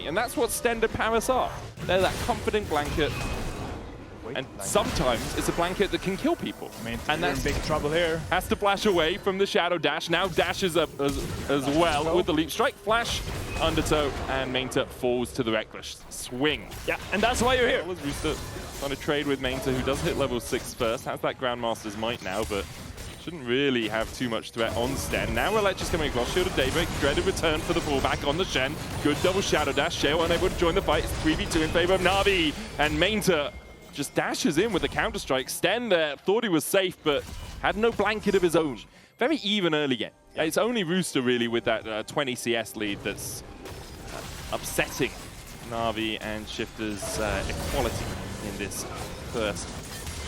And that's what Stend and Parus are. They're that confident blanket. And sometimes it's a blanket that can kill people. And that's in big trouble here. Has to flash away from the Shadow Dash. Now dashes up as well with the Leap Strike. Flash, Undertow, and Maynter falls to the Reckless Swing. Yeah, and that's why you're here. Well, Rooster trying to trade with Maynter, who does hit level 6 first. Has that Grandmaster's Might now, but shouldn't really have too much threat on Stend. Now Rhilech is coming across. Shield of Daybreak. Dreaded return for the fallback on the Shen. Good double Shadow Dash. Sheo unable to join the fight. It's 3v2 in favor of NAVI. And Maynter just dashes in with the counter-strike. Stend there thought he was safe, but had no blanket of his own. Very even early game. Yeah. It's only Rooster really with that 20 CS lead that's upsetting NAVI and SHFT's equality in this first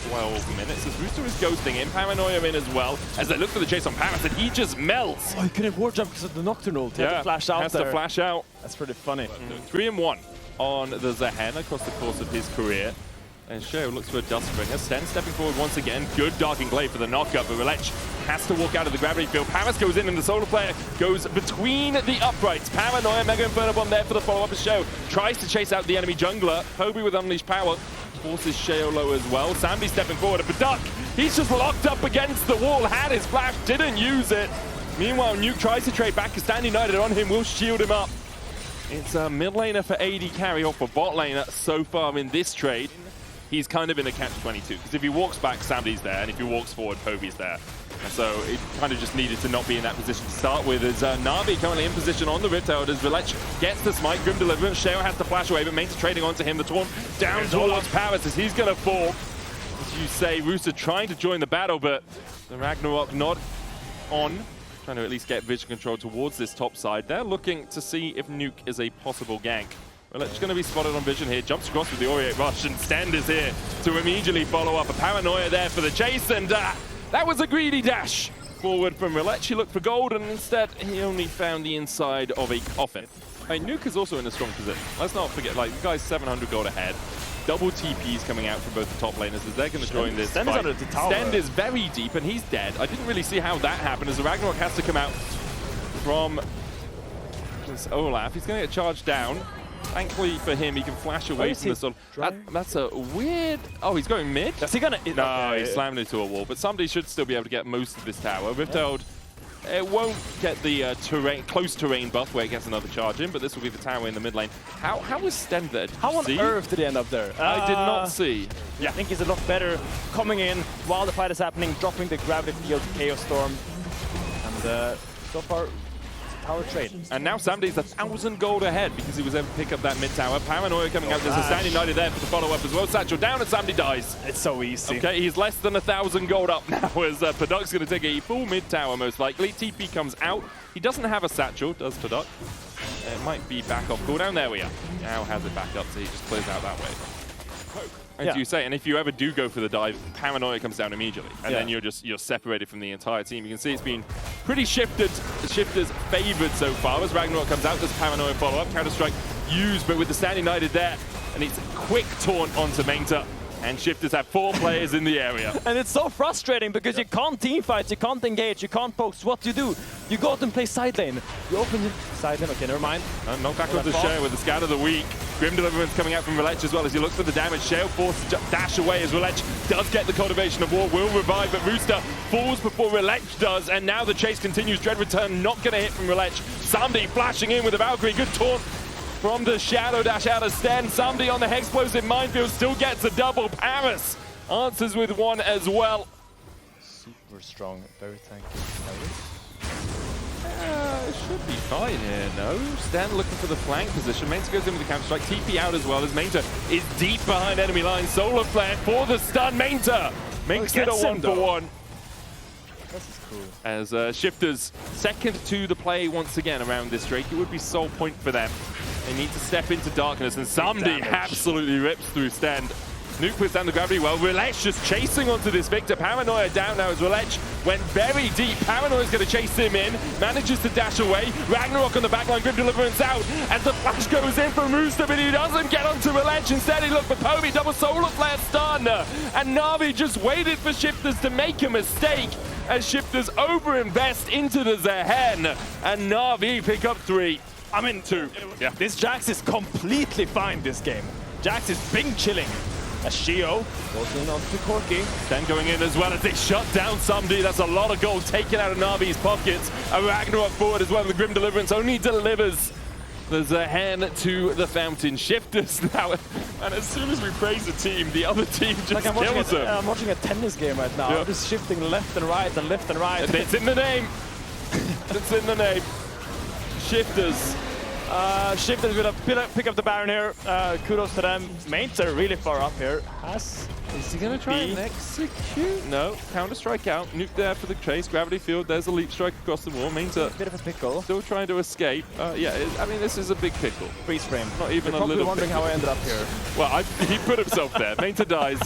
12 minutes. As Rooster is ghosting in, Paranoia in as well, as they look for the chase on Parus, and he just melts. Oh, he couldn't ward jump because of the Nocturnal. He had to flash out has to flash out. That's pretty funny. 3-1 on the Zehen across the course of his career. And Sheo looks for a Dustbringer. Stend stepping forward once again. Good Dark Glaive for the knockup, but Rhilech has to walk out of the gravity field. Parus goes in, and the Solar Player goes between the uprights. Paranoia, Mega Inferno Bomb there for the follow-up as Sheo tries to chase out the enemy jungler. Poby with Unleashed Power forces Sheo low as well. Sambi stepping forward. Paduck, he's just locked up against the wall. Had his flash, didn't use it. Meanwhile, Nuke tries to trade back. Stand United on him will shield him up. It's a mid laner for AD carry off for bot laner so far in this trade. He's kind of in a catch-22, because if he walks back, Sambi's there, and if he walks forward, Poby's there. And so it kind of just needed to not be in that position to start with. As NAVI currently in position on the Rift Tower, as Rhilech gets the smite, Grim Deliverance, Sheo has to flash away, but Maynter trading onto him, the taunt down towards Parus as he's going to fall. As you say, Rooster trying to join the battle, but the Ragnarok not on. Trying to at least get vision control towards this top side. They're looking to see if Nuke is a possible gank. Rhilech's going to be spotted on vision here, jumps across with the Aureate Rush, and Stend is here to immediately follow up. A Paranoia there for the chase, and that was a greedy dash forward from Rhilech. He looked for gold, and instead he only found the inside of a coffin. Hey, Nuke is also in a strong position. Let's not forget, like, the guy's 700 gold ahead. Double TPs coming out from both the top laners as they're going to join this fight. Under the tower. Stend is very deep, and he's dead. I didn't really see how that happened, as the Ragnarok has to come out from Olaf. He's going to get charged down. Thankfully for him, he can flash away from the sun. That's a weird... Oh, he's going mid? Is he gonna... No, okay. He slammed into a wall, but somebody should still be able to get most of this tower. Rifthold, it won't get the close terrain buff where it gets another charge in, but this will be the tower in the mid lane. How was Stend there? How on earth did he end up there? I did not see. Yeah, I think he's a lot better coming in while the fight is happening, dropping the gravity field, Chaos Storm. And so far, tower trade. And now Samdi's 1,000 gold ahead because he was able to pick up that mid tower. Paranoia coming out. There's a Stand United there for the follow-up as well. Satchel down and Samdi dies. It's so easy. Okay, he's less than 1,000 gold up now as Paduck's going to take a full mid tower most likely. TP comes out. He doesn't have a Satchel, does Paduck. It might be back off cooldown. There we are. Now has it back up, so he just clears out that way. As you say, and if you ever do go for the dive, Paranoia comes down immediately, and then you're separated from the entire team. You can see it's been pretty SHFT's favoured so far. As Ragnarok comes out, there's Paranoia follow-up, Counter-Strike used, but with the Stand United there, and it's a quick taunt onto Maynter. And SHFT's have 4 players in the area. And it's so frustrating because you can't team fight, you can't engage, you can't post. What do? You go out and play side lane. You open the side lane, okay, never mind. And knock back onto Sheo with the scout of the week. Grim Deliverance coming out from Rhilech as well as he looks for the damage. Sheo forced to dash away as Rhilech does get the Cultivation of War, will revive, but Rooster falls before Rhilech does, and now the chase continues. Dread Return not going to hit from Rhilech. Samdi flashing in with a Valkyrie, good taunt from the Shadow Dash out of Stend. Somebody on the Hexplosive Minefield still gets a double. Parus answers with one as well. Super strong, very tanky. It should be fine here, no? Stend looking for the flank position. Maynter goes in with the counter-strike. TP out as well as Maynter is deep behind enemy line. Solar Flare for the stun. Maynter makes it a 1-for-1. This is cool. As SHFT's second to the play once again around this Drake. It would be sole point for them. They need to step into darkness, and somebody absolutely rips through Stend. Nuke puts down the gravity well. Rhilech just chasing onto this Victor. Paranoia down now as Rhilech went very deep. Paranoia's going to chase him in. Manages to dash away. Ragnarok on the backline. Grim Deliverance out. As the flash goes in from Rooster, but he doesn't get onto Rhilech. Instead, he looked for Poby. Double Solar Flare stun. And NAVI just waited for SHFT's to make a mistake as SHFT's overinvest into the Zehen. And NAVI pick up 3. I mean, Yeah. this Jax is completely fine this game. Jax is bing chilling. As Sheo goes in onto Corki. Stend going in as well as they shut down somebody. That's a lot of gold taken out of Navi's pockets. A Ragnarok forward as well. The Grim Deliverance only delivers. There's a hand to the Fountain. Shifters now. And as soon as we praise the team, the other team just Like kills them. I'm watching a tennis game right now. Yeah. I'm just shifting left and right and left and right. It's in the name. It's in the name. Shifters. Shifters gonna pick up the Baron here. Kudos to them. Maynter really far up here. Is he going to try and execute? No. Counter strike out. Nuke there for the chase. Gravity field. There's a leap strike across the wall. Maynter Bit of a pickle. still trying to escape. Yeah, I mean, this is a big pickle. Freeze frame. Not even You're a little wondering pickle. how I ended up here. Well, he put himself there. Maynter dies.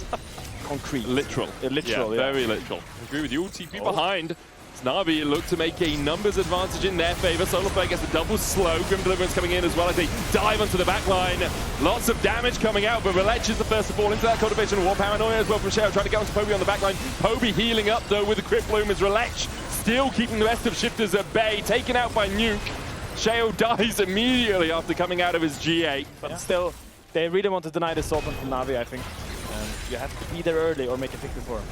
Concrete. Literal. Literal, yeah. Very literal. I agree with you. TP behind. Navi look to make a numbers advantage in their favor. Solarflare gets a double slow. Grim Deliverance coming in as well as they dive onto the back line. Lots of damage coming out, but Rhilech is the first to fall into that cultivation war. Paranoia as well from Sheo, trying to get onto Poby on the back line. Poby healing up though with the Crypt Bloom as Rhilech still keeping the rest of Shifters at bay. Taken out by Nuke. Sheo dies immediately after coming out of his G8. But still, they really want to deny this open from Navi, I think. And you have to be there early or make a pick before.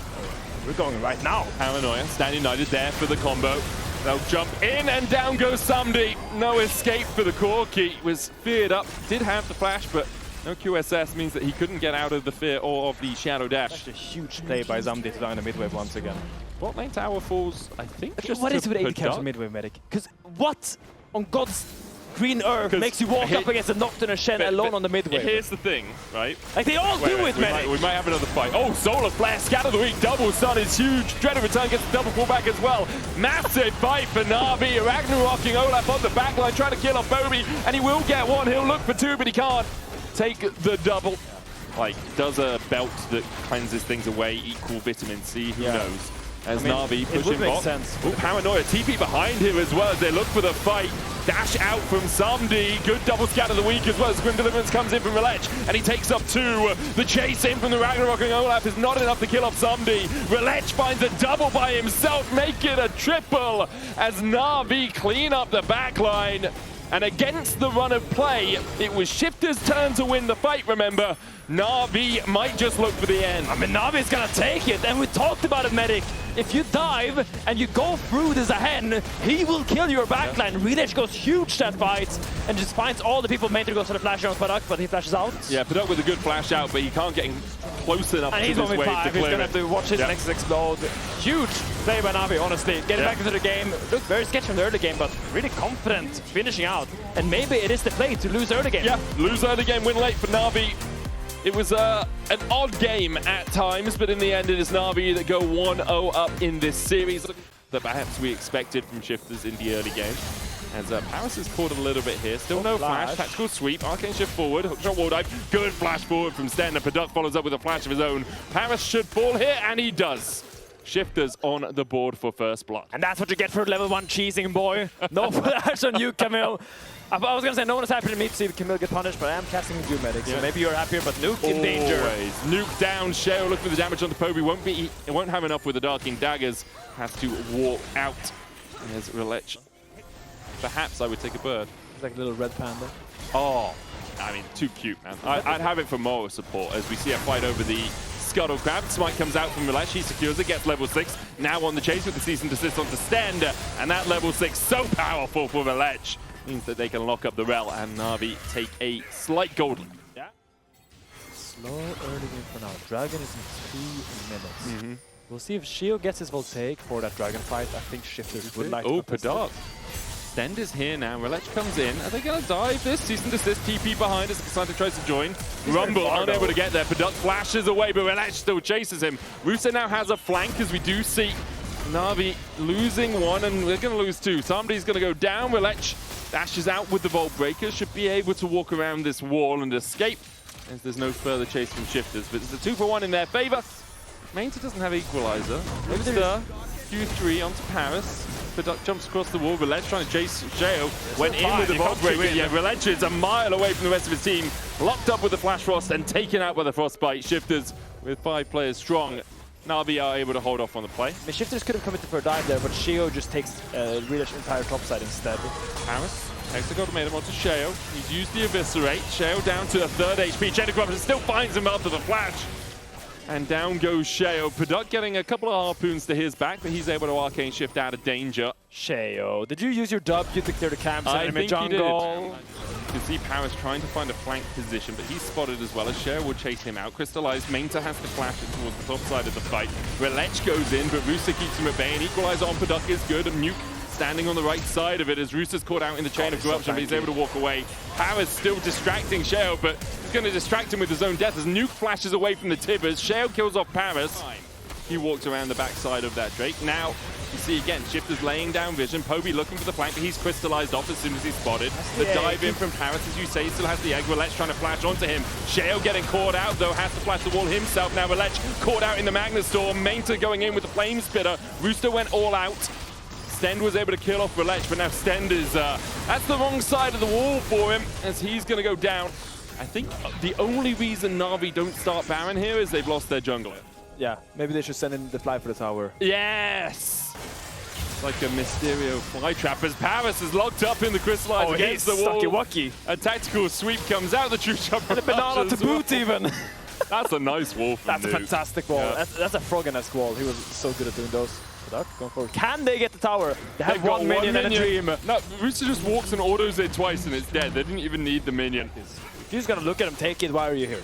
We're going right now. Paranoia, Stand United there for the combo. They'll jump in and down goes somebody. No escape for the Corki. Was feared up, did have the flash, but no QSS means that he couldn't get out of the fear or of the Shadow Dash. That's a huge play by Zamdi to die in the midwave once again. Bot lane tower falls, I think, just What to is with 80 kills Paduck. from midwave medic? Because what on God's green earth makes you walk up against a Nocturne Shen alone on the midwave? Here's the thing, right? Like they all do it, medic. We might have another fight. Oh, Solar Flare, Scatter the Weak, double stun is huge. Dreaded Return gets the double pullback as well. Massive fight for Navi. Ragnarocking Olaf on the back line, trying to kill off Poby, and he will get one. He'll look for two, but he can't take the double. Like, does a belt that cleanses things away equal vitamin C? Who knows? As Navi pushing bot. Oh, Paranoia, TP behind him as well as they look for the fight. Dash out from Samdi. Good double scatter the weak as well as Grim Deliverance comes in from Rhilech and he takes up two. The chase in from the Ragnarocking Olaf is not enough to kill off Samdi. Rhilech finds a double by himself, make it a triple as Navi clean up the back line. And against the run of play, it was Shifter's turn to win the fight, remember. Navi might just look for the end. I mean, Navi's gonna take it, and we talked about it, medic. If you dive and you go through the Zahen, he will kill your backline. Rhilech goes huge that fight and just finds all the people. Maynter goes for the flash on Paduck, but he flashes out. Yeah, Paduck with a good flash out, but he can't get close enough and to he's this wave to he's clear gonna it. have to watch his Nexus explode. Huge play by Navi, honestly. Getting back into the game. Looked very sketchy in the early game, but really confident finishing out. And maybe it is the play to lose early game. Yeah, lose early game, win late for Navi. It was an odd game at times, but in the end it is Navi that go 1-0 up in this series that perhaps we expected from Shifters in the early game. As Parus is caught a little bit here. Still no flash. Tactical sweep. Arcane shift forward. Hookshot wall dive. Good flash forward from Stend. And Paduck follows up with a flash of his own. Parus should fall here, and he does. Shifters on the board for first blood. And that's what you get for level 1 cheesing, boy. No flash on you, Camille. I was going to say no one is happy to me to see Camille get punished, but I am casting a Doom medic, so maybe you're happier, but Nuke in danger. Always. Nuke down. Sheo looking for the damage on the Poby. It won't have enough with the Darking Daggers. Has to walk out. There's Rhilech. Perhaps I would take a bird. It's like a little red panda. Oh, I mean, too cute, man. I'd have it for more support as we see a fight over the Scuttle Crab. Smite comes out from Rhilech. He secures it, gets level 6. Now on the chase with the cease and desist onto Stend. And that level 6 so powerful for Rhilech. Means that they can lock up the Rel and Navi take a slight gold lead. Yeah. Slow early game for now. Dragon is in 2 minutes. We'll see if Sheo gets his full take for that dragon fight. I think Shifters would like to Paduck. Stend is here now. Rhilech comes in. Are they going to dive this? Cease and desist. TP behind as Cassandra tries to join. Rumble unable to get there. Paduck flashes away, but Rhilech still chases him. Rooster now has a flank as we do see Navi losing one, and we're going to lose two. Somebody's going to go down. Rhilech dashes out with the Vault Breaker. Should be able to walk around this wall and escape as there's no further chase from Shifters. But it's a 2-for-1 in their favor. Maynter doesn't have Equalizer. Rooster, Q3 onto Parus. Paduck jumps across the wall. Rhilech trying to chase Sheo. Went in with the Vault Breaker. Yeah, Rhilech is a mile away from the rest of his team. Locked up with the Flash Frost and taken out by the Frostbite. Shifters with 5 players strong. Navi are able to hold off on the play. The Shifters could have committed for a dive there, but Sheo just takes Rhilech's entire topside instead. Parus Hexagon made him onto Sheo. He's used the Eviscerate. Sheo down to a third HP. Chain of Corruption still finds him after the flash. And down goes Sheo. Paduck getting a couple of harpoons to his back, but he's able to arcane shift out of danger. Sheo, did you use your W to clear the camps in enemy jungle? You can see Parus trying to find a flank position, but he's spotted as well as Sheo will chase him out. Crystallized, Maynter has to flash it towards the top side of the fight. Rhilech goes in, but Rooster keeps him at bay, and Equalizer on Paduck is good, and Nuke standing on the right side of it as Rooster's caught out in the chain of corruption, but he's able to walk away. Parus still distracting Sheo, but he's going to distract him with his own death as Nuke flashes away from the Tibbers. Sheo kills off Parus. He walked around the backside of that Drake. Now, you see again, Shifter's laying down vision. Poby looking for the flank, but he's crystallized off as soon as he's spotted. The dive in from Parus, as you say, he still has the egg. Rhilech trying to flash onto him. Sheo getting caught out, though, has to flash the wall himself. Now Rhilech caught out in the Magna Storm. Maynter going in with the Flame Spitter. Rooster went all out. Stend was able to kill off Rhilech, but now Stend is, that's the wrong side of the wall for him, as he's going to go down. I think the only reason Na'Vi don't start Baron here is they've lost their jungler. Yeah, maybe they should send in the fly for the tower. Yes! It's like a Mysterio fly trap as Parus is locked up in the crystallized against the wall. Sucky-wucky. A tactical sweep comes out, the true shot. And a banana to boot even. That's a nice wall from That's Nuke. a fantastic wall. Yeah. That's a Frog-esque wall. He was so good at doing those. Going forward. Can they get the tower? They have one minion and a dream. No, Rooster just walks and autos it twice and it's dead. They didn't even need the minion. You just gotta look at him, take it. Why are you here?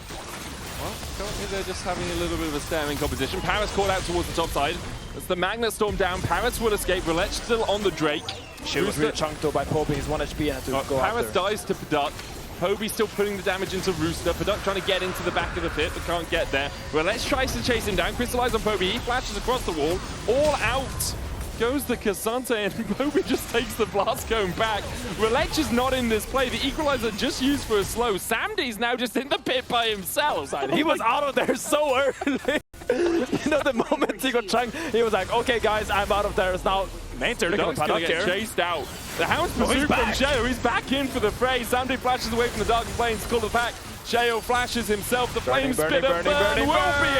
Well, currently they're just having a little bit of a staring competition. Parus caught out towards the top side. As the Magnet Storm down, Parus will escape. Rhilech still on the Drake. She was really chunked though by Poby. He's 1 HP and had to go Parus after. dies to Paduck. Poby still putting the damage into Rooster. Paduck trying to get into the back of the pit, but can't get there. Rhilech tries to chase him down. Crystallize on Poby. He flashes across the wall. All out goes the Cassante, and Poby just takes the blast cone back. Rhilech is not in this play. The equalizer just used for a slow. Samdi's now just in the pit by himself. He was out of there so early. You know, the moment he got chunked, he was like, okay guys, I'm out of there. It's now Maynter. Look at Paduck's gonna get chased out. The Hound's pursuit from Sheo. He's back in for the fray. Samdi flashes away from the Dark Flames, call the pack. Sheo flashes himself. The Flame Spitter burn will be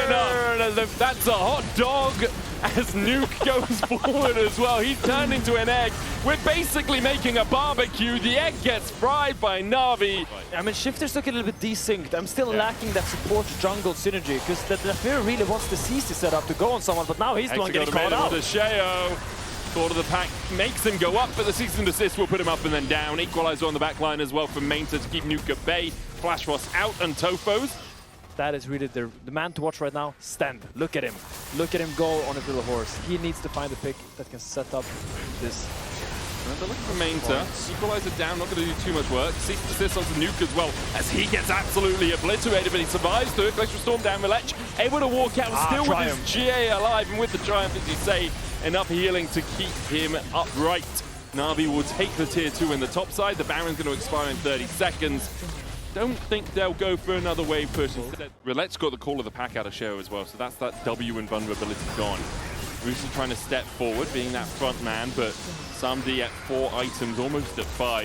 enough. That's a hot dog as Nuke goes forward as well. He's turned into an egg. We're basically making a barbecue. The egg gets fried by Na'Vi. I mean, Shifter's looking a little bit desynced. I'm still lacking that support jungle synergy because the Navier really wants the CC setup to go on someone, but now he's the one getting caught out. Sheo. Quarter of the pack makes him go up, but the cease and desist will put him up and then down. Equalizer on the back line as well from Maynter to keep Nuke at bay. Flash Frost out and Tofos. That is really the man to watch right now. Stend. Look at him. Look at him go on his little horse. He needs to find a pick that can set up this. They're looking for Maynter. Equalizer down, not going to do too much work. Cease and desist onto Nuke as well, as he gets absolutely obliterated, but he survives through it. Glacial Storm down, Rhilech able to walk out, still with his GA alive, and with the Triumph, as you say, enough healing to keep him upright. Na'Vi will take the tier 2 in the top side. The Baron's going to expire in 30 seconds. Don't think they'll go for another wave push. Rhilech's got the call of the pack out of Sheo as well, so that's that W and vulnerability gone. Rooster trying to step forward, being that front man, but Samdi at 4 items, almost at 5.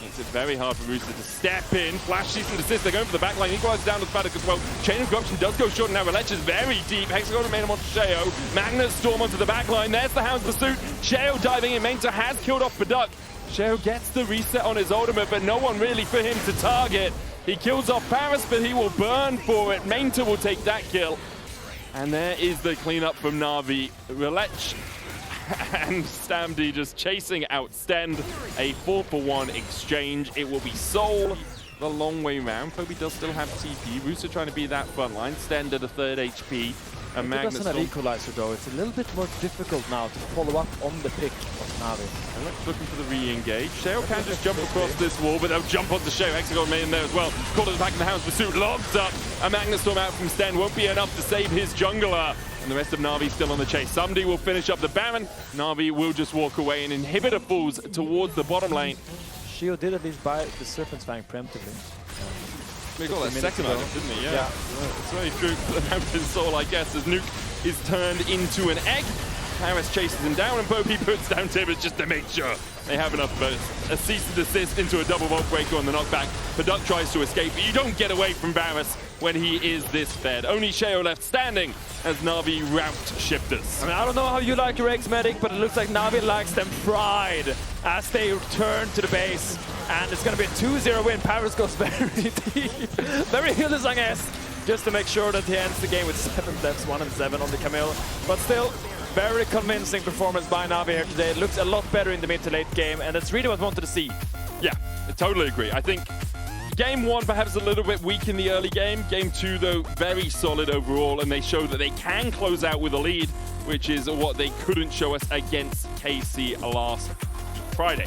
Makes it very hard for Rooster to step in. Flash, cease and desist. They're going for the back line. Equalizer down to Paduck as well. Chain of Corruption does go short, and now Rhilech is very deep. Hexagon made him onto Sheo. Magnet Storm onto the back line. There's the Hound's pursuit. Sheo diving in. Maynter has killed off Paduck. Sheo gets the reset on his ultimate, but no one really for him to target. He kills off Parus, but he will burn for it. Maynter will take that kill. And there is the cleanup from Na'Vi. Rhilech and Samdi just chasing out Stend. A 4-for-1 exchange. It will be Soul the long way round. Poby does still have TP. Rooster trying to be that front line. Stend at a 3rd HP. And Magnet Storm. Equalizer though. It's a little bit more difficult now to follow up on the pick of Navi. And let's looking for the re-engage. Sheo can just jump across this wall, but they'll jump onto Sheo. Hexagon made in there as well. Caught at the back of the Hound's pursuit. Locked up. A Magnet Storm out from Stend won't be enough to save his jungler. And the rest of Na'Vi still on the chase. Somebody will finish up the Baron. Na'Vi will just walk away, and Inhibitor falls towards the bottom lane. Sheo did at least buy the Serpent's Fang preemptively. They got that second item, didn't he? Yeah. It's very true for the Mountain Soul, I guess, as Nuke is turned into an egg. Parus chases him down, and Poby puts down Tibbers just to make sure they have enough burst. A cease and desist into a double vault breaker on the knockback. Paduck tries to escape, but you don't get away from Parus when he is this fed. Only Sheo left standing as Na'Vi rout Shifters. I mean, I don't know how you like your eggs, Medic, but it looks like Na'Vi likes them fried as they return to the base. And it's going to be a 2-0 win. Parus goes very deep, very Hildesang-esque, just to make sure that he ends the game with 7 deaths, 1 and 7 on the Camille. But still, very convincing performance by NAVI here today. It looks a lot better in the mid to late game, and that's really what I wanted to see. Yeah, I totally agree. I think Game 1 perhaps a little bit weak in the early game. Game 2, though, very solid overall, and they show that they can close out with a lead, which is what they couldn't show us against KC last Friday.